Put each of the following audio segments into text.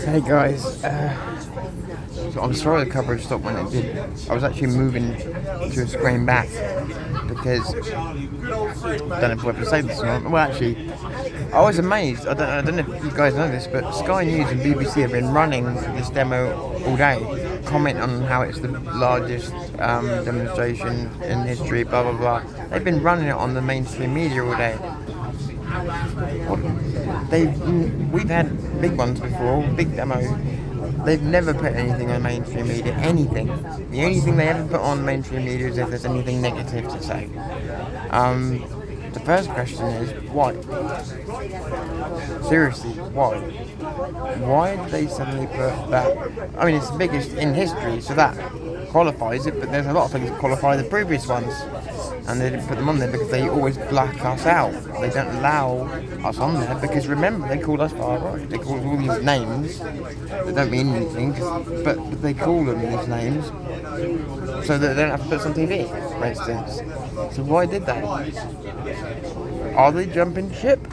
Hey guys, so I'm sorry the coverage stopped when it did. I was actually moving to a screen back because I don't know if I have to say this or not. Well, actually, I was amazed. I don't know if you guys know this, but Sky News and BBC have been running this demo all day, comment on how it's the largest demonstration in history, blah blah blah. They've been running it on the mainstream media all day. We've had big ones before, big demo. They've never put anything on mainstream media, anything. The only thing they ever put on mainstream media is if there's anything negative to say. The first question is, why? Seriously, why? Why did they suddenly put that? I mean, it's the biggest in history, so that qualifies it, but there's a lot of things that qualify the previous ones. And they didn't put them on there because they always black us out. They don't allow us on there because, remember, they call us far right. They call us all these names that don't mean anything, but they call them these names so that they don't have to put us on TV, for instance. So why did they? Are they jumping ship?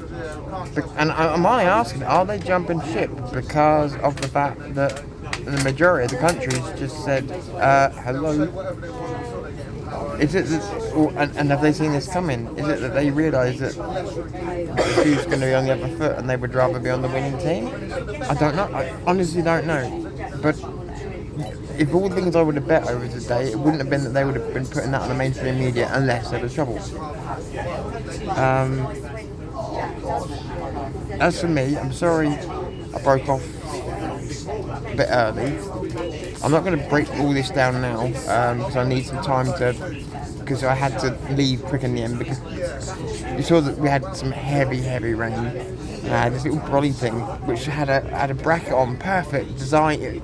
And am I asking, are they jumping ship because of the fact that the majority of the countries just said, hello? Is it that, and have they seen this coming? Is it that they realise that the shoe's going to be on the other foot and they would rather be on the winning team? I don't know. I honestly don't know. But if all the things I would have bet over today, it wouldn't have been that they would have been putting that on the mainstream media unless there was trouble. As for me, I'm sorry I broke off a bit early. I'm not going to break all this down now because I need some time because I had to leave quick in the end because you saw that we had some heavy rain. This little brolly thing which had a bracket on, perfect design.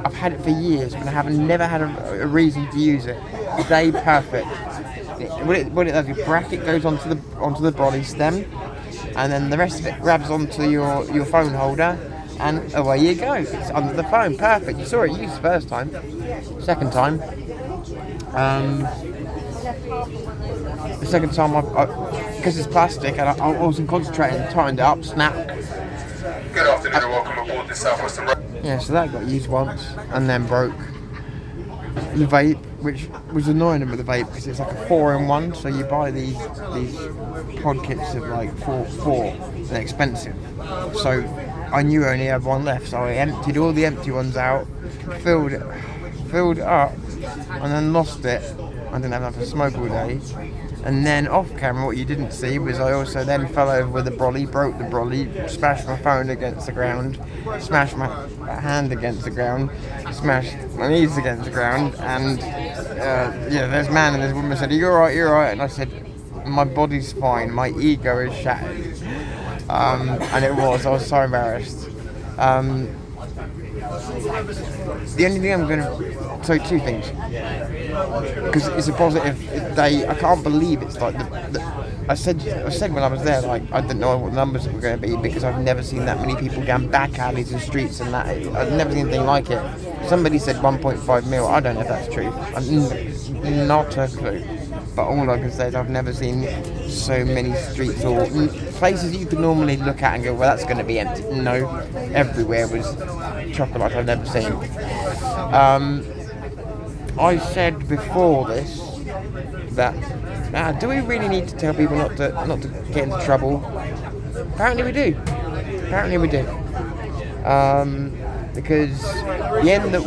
I've had it for years but I have never had a reason to use it. Today, perfect. What it does, your bracket goes onto the brolly stem and then the rest of it grabs onto your phone holder. And away you go. It's under the phone. Perfect. You saw it used the first time. Second time. The second time, because it's plastic and I wasn't concentrating, tightened it up, snap. Good afternoon and welcome aboard the Southwestern Road. Yeah, so that got used once and then broke. The vape, which was annoying with the vape because it's like a 4-in-1, so you buy these pod kits of like four, and they're expensive. So I knew I only had one left, so I emptied all the empty ones out, filled it up, and then lost it. I didn't have enough to smoke all day. And then off camera, what you didn't see was I also then fell over with the brolly, broke the brolly, smashed my phone against the ground, smashed my hand against the ground, smashed my knees against the ground, and this man and this woman said, you're right, and I said, my body's fine, my ego is shattered. And I was so embarrassed. The only thing I'm going to... So two things. Because it's a positive day. I can't believe it's like... I said when I was there, like, I didn't know what the numbers were going to be because I've never seen that many people down back alleys and streets and that. I've never seen anything like it. Somebody said 1.5 mil. I don't know if that's true. Not a clue. But all I can say is I've never seen so many streets or places you could normally look at and go, well, that's going to be empty. No, everywhere was chocolate like I've never seen. I said before this that do we really need to tell people not to get into trouble? Apparently we do. Because the end that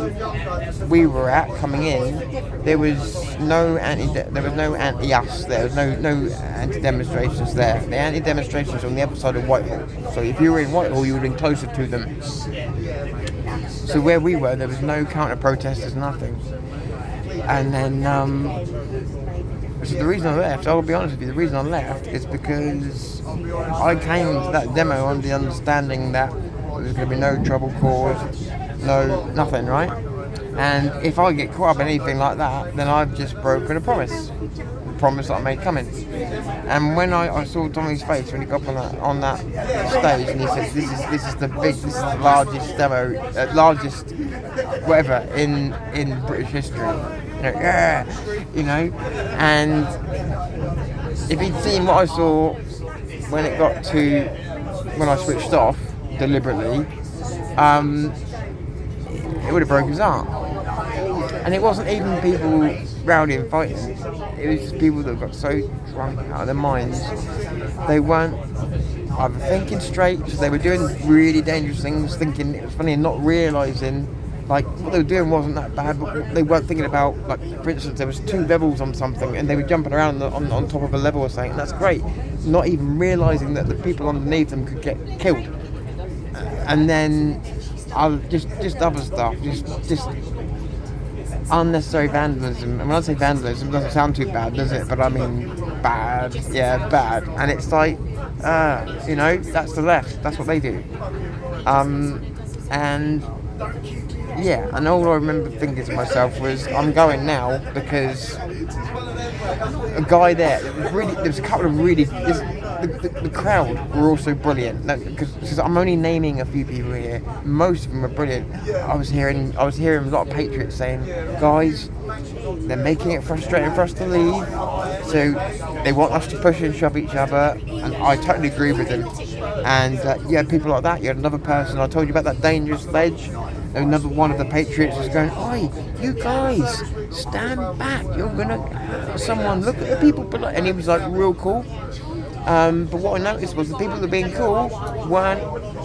we were at coming in, there was no anti-us. There was no anti-demonstrations there. The anti-demonstrations on the other side of Whitehall. So if you were in Whitehall, you would have been closer to them. So where we were, there was no counter-protesters, nothing. And then, so the reason I left, I'll be honest with you, the reason I left is because I came to that demo under the understanding that there's going to be no trouble caused, nothing, right? And if I get caught up in anything like that, then I've just broken a promise that I made coming. And when I saw Tommy's face when he got up on that stage and he said, this is the largest demo, largest whatever in British history. And if he'd seen what I saw when I switched off deliberately, it would have broken his arm. And it wasn't even people rowdy and fighting. It was just people that got so drunk out of their minds. They weren't either thinking straight, so they were doing really dangerous things, thinking it was funny and not realising like what they were doing wasn't that bad, but they weren't thinking about, like, for instance, there was 2 levels on something and they were jumping around on top of a level or something, and that's great, not even realising that the people underneath them could get killed. And then just other stuff, just unnecessary vandalism. And when I say vandalism, it doesn't sound too bad, does it? But I mean bad, yeah, bad. And it's like, that's the left, that's what they do. And yeah, and all I remember thinking to myself was, I'm going now because a guy there was a couple of really, the crowd were also brilliant, because I'm only naming a few people here. Most of them were brilliant. I was hearing a lot of patriots saying, guys, they're making it frustrating for us to leave, so they want us to push and shove each other, and I totally agree with them. And you had people like that. You had another person, I told you about that dangerous ledge. Another one of the patriots was going, oi, you guys, stand back, you're gonna hurt someone, look at the people below. And he was like real cool. But what I noticed was the people that were being cool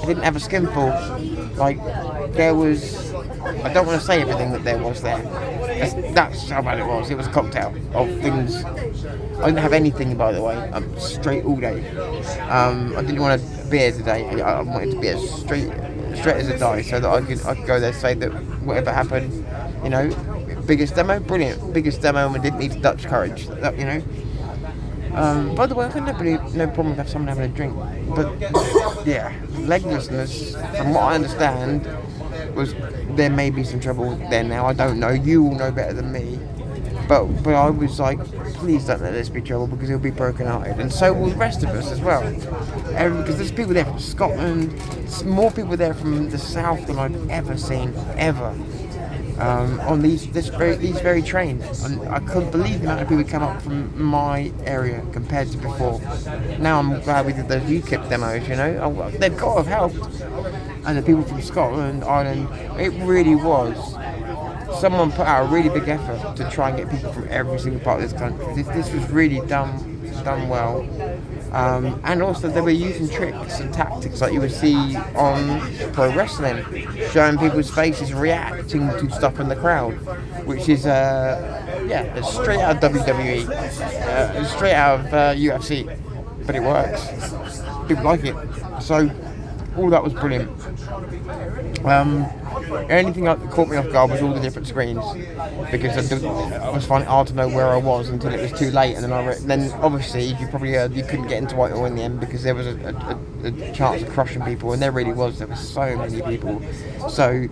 didn't have a skinful. Like, there was, I don't want to say everything that there was there. That's how bad it was. It was a cocktail of things. I didn't have anything, by the way. I'm straight all day. I didn't want a beer today. I wanted to be as straight as a die, so that I could go there and say that whatever happened, biggest demo, brilliant. Biggest demo, and we didn't need Dutch courage, By the way, I've got no problem with someone having a drink, but yeah, leglessness, from what I understand, was there may be some trouble there now. I don't know. You all know better than me. But I was like, please don't let this be trouble, because he'll be broken-hearted, and so will the rest of us as well. Because there's people there from Scotland, there's more people there from the south than I've ever seen, ever. On these very trains, and I couldn't believe the amount of people who come up from my area compared to before. Now I'm glad we did those UKIP demos. They've got to have helped. And the people from Scotland, Ireland, it really was. Someone put out a really big effort to try and get people from every single part of this country. This was really done well. And also they were using tricks and tactics like you would see on pro wrestling, showing people's faces reacting to stuff in the crowd, which is it's straight out of WWE, straight out of UFC, but it works. People like it. So all that was brilliant. Anything that caught me off guard was all the different screens, because I was finding it hard to know where I was until it was too late, and then obviously you probably heard you couldn't get into Whitehall in the end because there was a chance of crushing people, and there were so many people. So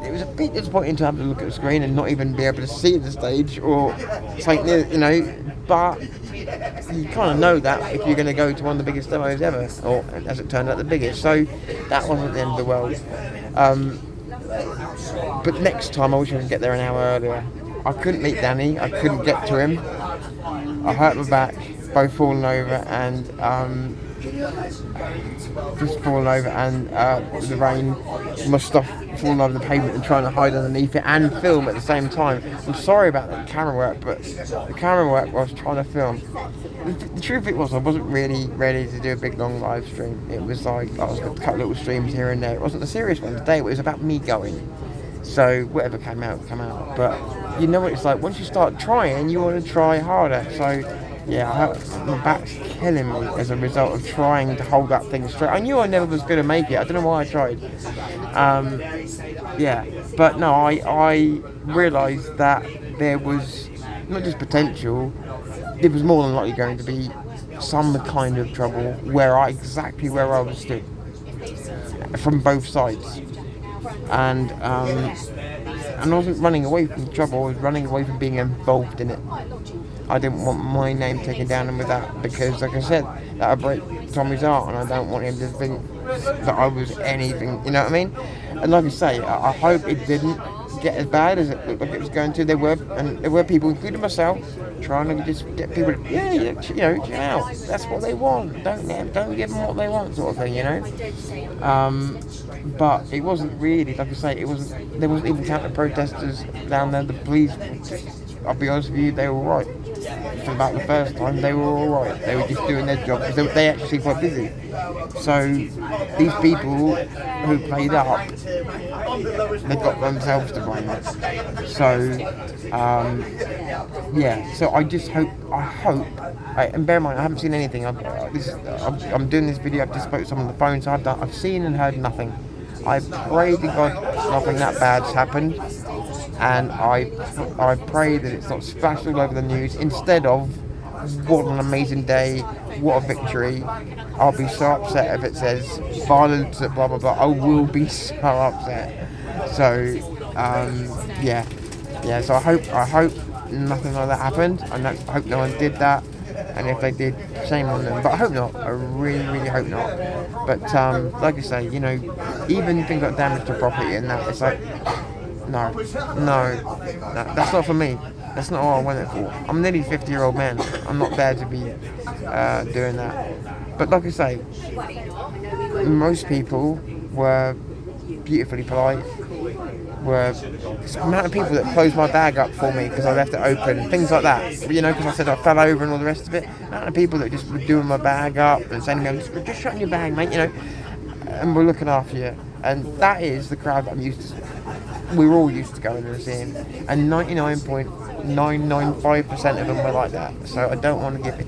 it was a bit disappointing to have to look at the screen and not even be able to see the stage or something, but you kind of know that if you're going to go to one of the biggest demos ever, or as it turned out, the biggest. So that wasn't the end of the world. But next time I wish I could get there an hour earlier. I couldn't meet Danny, I couldn't get to him. I hurt my back, both falling over, and the rain, my stuff falling over the pavement and trying to hide underneath it and film at the same time. I'm sorry about the camera work, but the camera work I was trying to film. The truth of it was, I wasn't really ready to do a big long live stream. It was like I was going to cut little streams here and there. It wasn't a serious one today. It was about me going. So whatever came out, come out. But you know what it's like. Once you start trying, you want to try harder. So yeah, my back's killing me as a result of trying to hold that thing straight. I knew I never was going to make it. I don't know why I tried. But no, I realised that there was not just potential. There was more than likely going to be some kind of trouble exactly where I was stood, from both sides. And I wasn't running away from trouble, I was running away from being involved in it. I didn't want my name taken down with that, because like I said, that would break Tommy's heart, and I don't want him to think that I was anything, you know what I mean? And like I say, I hope it didn't get as bad as it looked like it was going to. There were people, including myself, trying to just get people to, chill out. That's what they want. Don't give them what they want, sort of thing, But it wasn't really, like I say, there wasn't even counter protesters down there. The police, I'll be honest with you, they were all right. For about the first time, they were all right. They were just doing their job because they actually seemed quite busy. So these people who played up, they got themselves to blame. So So I just hope, and bear in mind, I haven't seen anything. I'm doing this video. I've just spoke to someone on the phone, so I've seen and heard nothing. I pray to God nothing that bad's happened, and I pray that it's not splashed all over the news. Instead of, what an amazing day, what a victory. I'll be so upset if it says violence at blah blah blah. I will be so upset. So so I hope nothing like that happened. I hope no one did that, and if they did, shame on them. But I hope not. I really, really hope not. But like I say, even things like damage to property and that, it's like, no, that's not for me. That's not what I went it for. I'm nearly a 50-year-old man. I'm not there to be doing that. But like I say, most people were beautifully polite. The amount of people that closed my bag up for me because I left it open, things like that, because I said I fell over and all the rest of it. The amount of people that just were doing my bag up and saying to me, just shutting your bag, mate, and we're looking after you. And that is the crowd that I'm used to. We're all used to going and seeing, and 99.995% of them were like that. So I don't want to give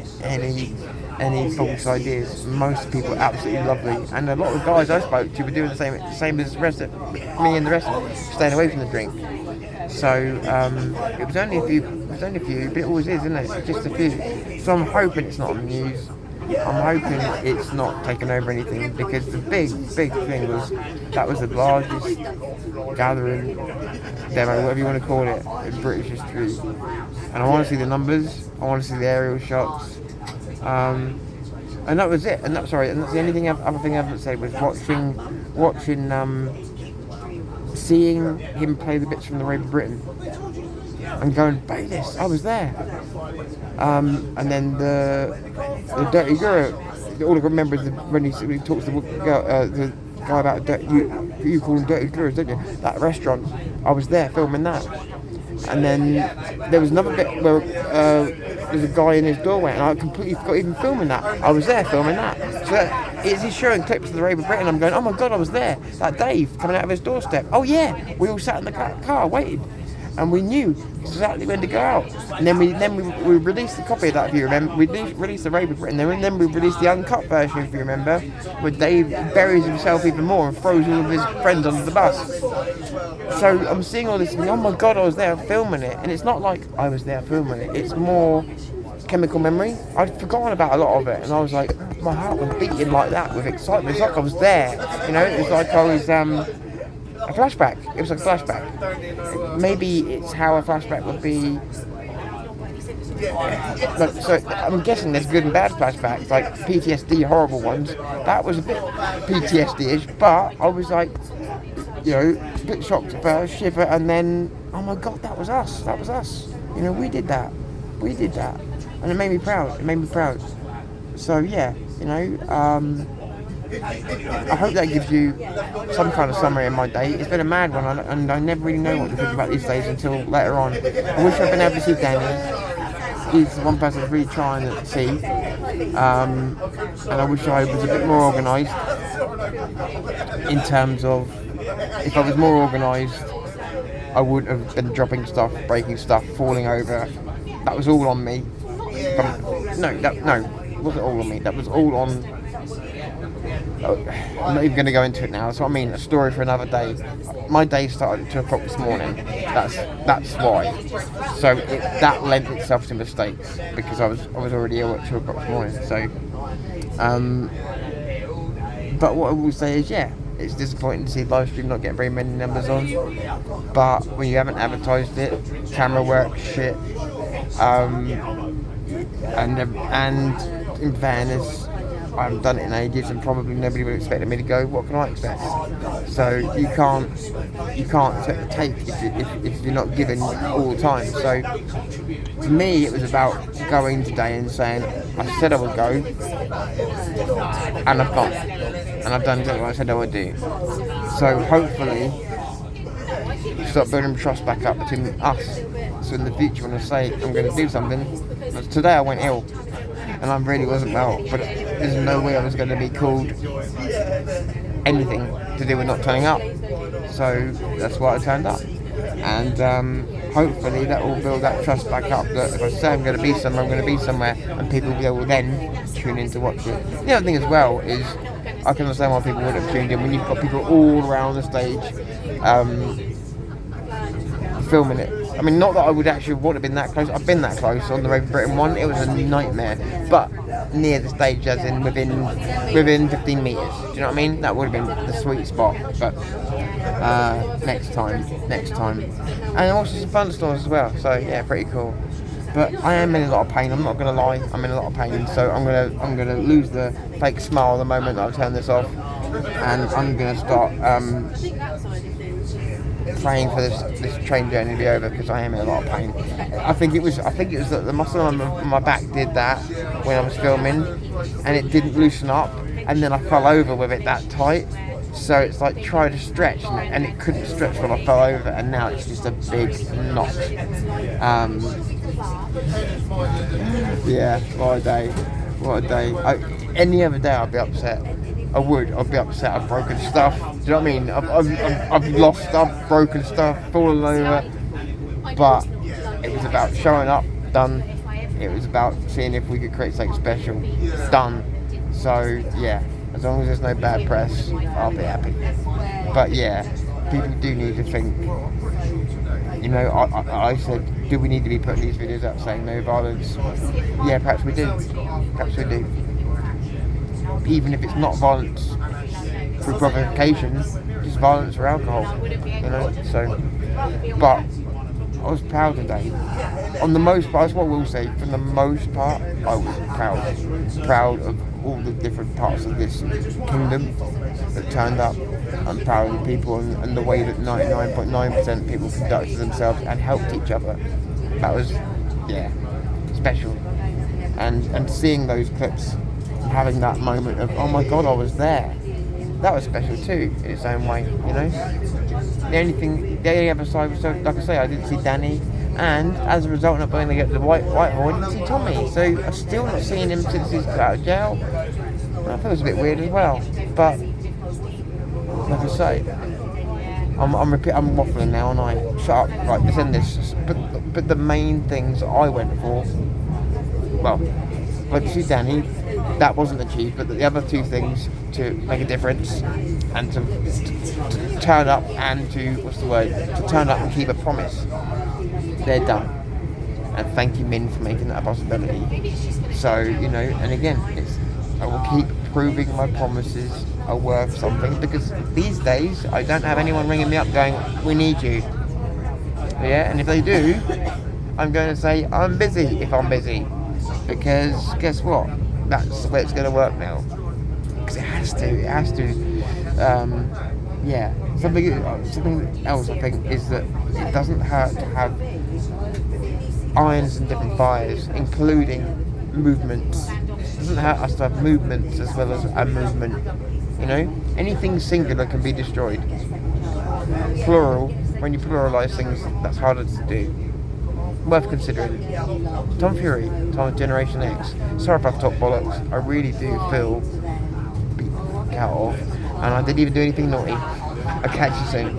any false ideas. Most people are absolutely lovely, and a lot of the guys I spoke to were doing the same as the rest of me and the rest, staying away from the drink. So it was only a few, but it always is, isn't it? Just a few. So I'm hoping it's not on the news. I'm hoping it's not taken over anything, because the big thing was that was the largest gathering, demo, whatever you want to call it, in British history. And I want to see the numbers. I want to see the aerial shots. And that was it. And that's the only other thing I haven't said was watching, seeing him play the bits from the Rape of Britain, and going, Bayliss, I was there. And then the Dirty Guru, all I remember is when he talks to the guy about you call him Dirty Gurus, don't you? That restaurant, I was there filming that. And then there was another bit where there's a guy in his doorway, and I completely forgot even filming that. I was there filming that. So he's showing clips of the Rape of Britain. I'm going, oh my God, I was there. That Dave coming out of his doorstep. Oh yeah, we all sat in the car waiting. And we knew exactly when to go out. And then we released a copy of that, if you remember. We released the Rape of Britain, and then we released the uncut version, if you remember, where Dave buries himself even more and throws all of his friends under the bus. So I'm seeing all this, and oh my God, I was there filming it. And it's not like I was there filming it. It's more chemical memory. I'd forgotten about a lot of it, and I was like, my heart was beating like that with excitement. It's like I was there. It was like I was a flashback. It was like a flashback. Maybe it's how a flashback would be. So I'm guessing there's good and bad flashbacks, like PTSD, horrible ones. That was a bit PTSD-ish, but I was like, a bit shocked at first, shiver, and then, oh my God, that was us. We did that, and it made me proud. So yeah, I hope that gives you some kind of summary of my day. It's been a mad one, and I never really know what to think about these days until later on. I wish I'd been able to see Danny. He's the one person that's really trying to see. And I wish I was a bit more organised in terms of, if I was more organised, I wouldn't have been dropping stuff, breaking stuff, falling over. That was all on me. No, it wasn't all on me. That was all on... I'm not even going to go into it now. That's what I mean. A story for another day. My day started at 2 o'clock this morning. That's why. So that lent itself to mistakes, because I was already ill at 2 o'clock this morning. So, but what I will say is, it's disappointing to see live stream not getting very many numbers on. But when you haven't advertised it, camera work shit. And in fairness, I haven't done it in ages, and probably nobody would have expected me to go. What can I expect? So you can't expect to take if you're not given all the time. So to me, it was about going today and saying, I said I would go, and I've gone, and I've done exactly what I said I would do. So hopefully, start building trust back up between us. So in the future, when I say I'm going to do something, today I went ill, and I really wasn't well, but there's no way I was going to be called anything to do with not turning up. So that's why I turned up, and hopefully that will build that trust back up, that if I say I'm going to be somewhere, I'm going to be somewhere, and people will then tune in to watch it. The other thing as well is, I can understand why people would have tuned in when you've got people all around the stage filming it. I mean, not that I would actually want to have been that close. I've been that close on the Road to Britain one. It was a nightmare. But near the stage, as in within 15 metres. Do you know what I mean? That would have been the sweet spot. But next time. And also some thunderstorms as well. So yeah, pretty cool. But I am in a lot of pain. I'm not going to lie. I'm in a lot of pain. So I'm gonna lose the fake smile the moment that I turn this off, and I'm going to start praying for this train journey to be over, because I am in a lot of pain. I think it was that the muscle on my back did that when I was filming, and it didn't loosen up, and then I fell over with it that tight. So it's like try to stretch, and it couldn't stretch when I fell over, and now it's just a big knot. Yeah, what a day. Any other day I'd be upset. I'd be upset. I've broken stuff. Do you know what I mean? I've lost stuff, broken stuff, fallen over. But it was about showing up, done. It was about seeing if we could create something special, done. So yeah, as long as there's no bad press, I'll be happy. But yeah, people do need to think. You know, I said, do we need to be putting these videos up saying no violence? Yeah, perhaps we do. Even if it's not violence through provocation, just violence or alcohol, you know. So, but I was proud today. On the most part, that's what I will say. For the most part, I was proud of all the different parts of this kingdom that turned up. I'm proud of the people and the way that 99.9% of people conducted themselves and helped each other. That was, yeah, special. And seeing those clips, having that moment of, oh my god, I was there, that was special too, in its own way, you know. The only other side was, so, like I say, I didn't see Danny, and as a result of not being able to get to the Whitehall, I didn't see Tommy, so I'm still not seeing him since he's got out of jail. And I thought it was a bit weird as well, but like I say, I'm waffling now, and I shut up, right, let's end this. But the main things I went for, well, like to see Danny, that wasn't achieved, but the other two things, to make a difference and to turn up and to turn up and keep a promise, they're done. And thank you, Min, for making that a possibility. So, you know, and again, I will keep proving my promises are worth something, because these days I don't have anyone ringing me up going, we need you. Yeah, and if they do, I'm going to say I'm busy if I'm busy, because guess what? That's the way it's going to work now. Because it has to. Yeah. Something else I think is that it doesn't hurt to have irons in different fires, including movements. It doesn't hurt us to have movements as well as a movement. You know, anything singular can be destroyed. Plural, when you pluralise things, that's harder to do. Worth considering. Tom Fury, Tom of Generation X. Sorry if I've talked bollocks. I really do feel beat out of, and I didn't even do anything naughty. I'll catch you soon.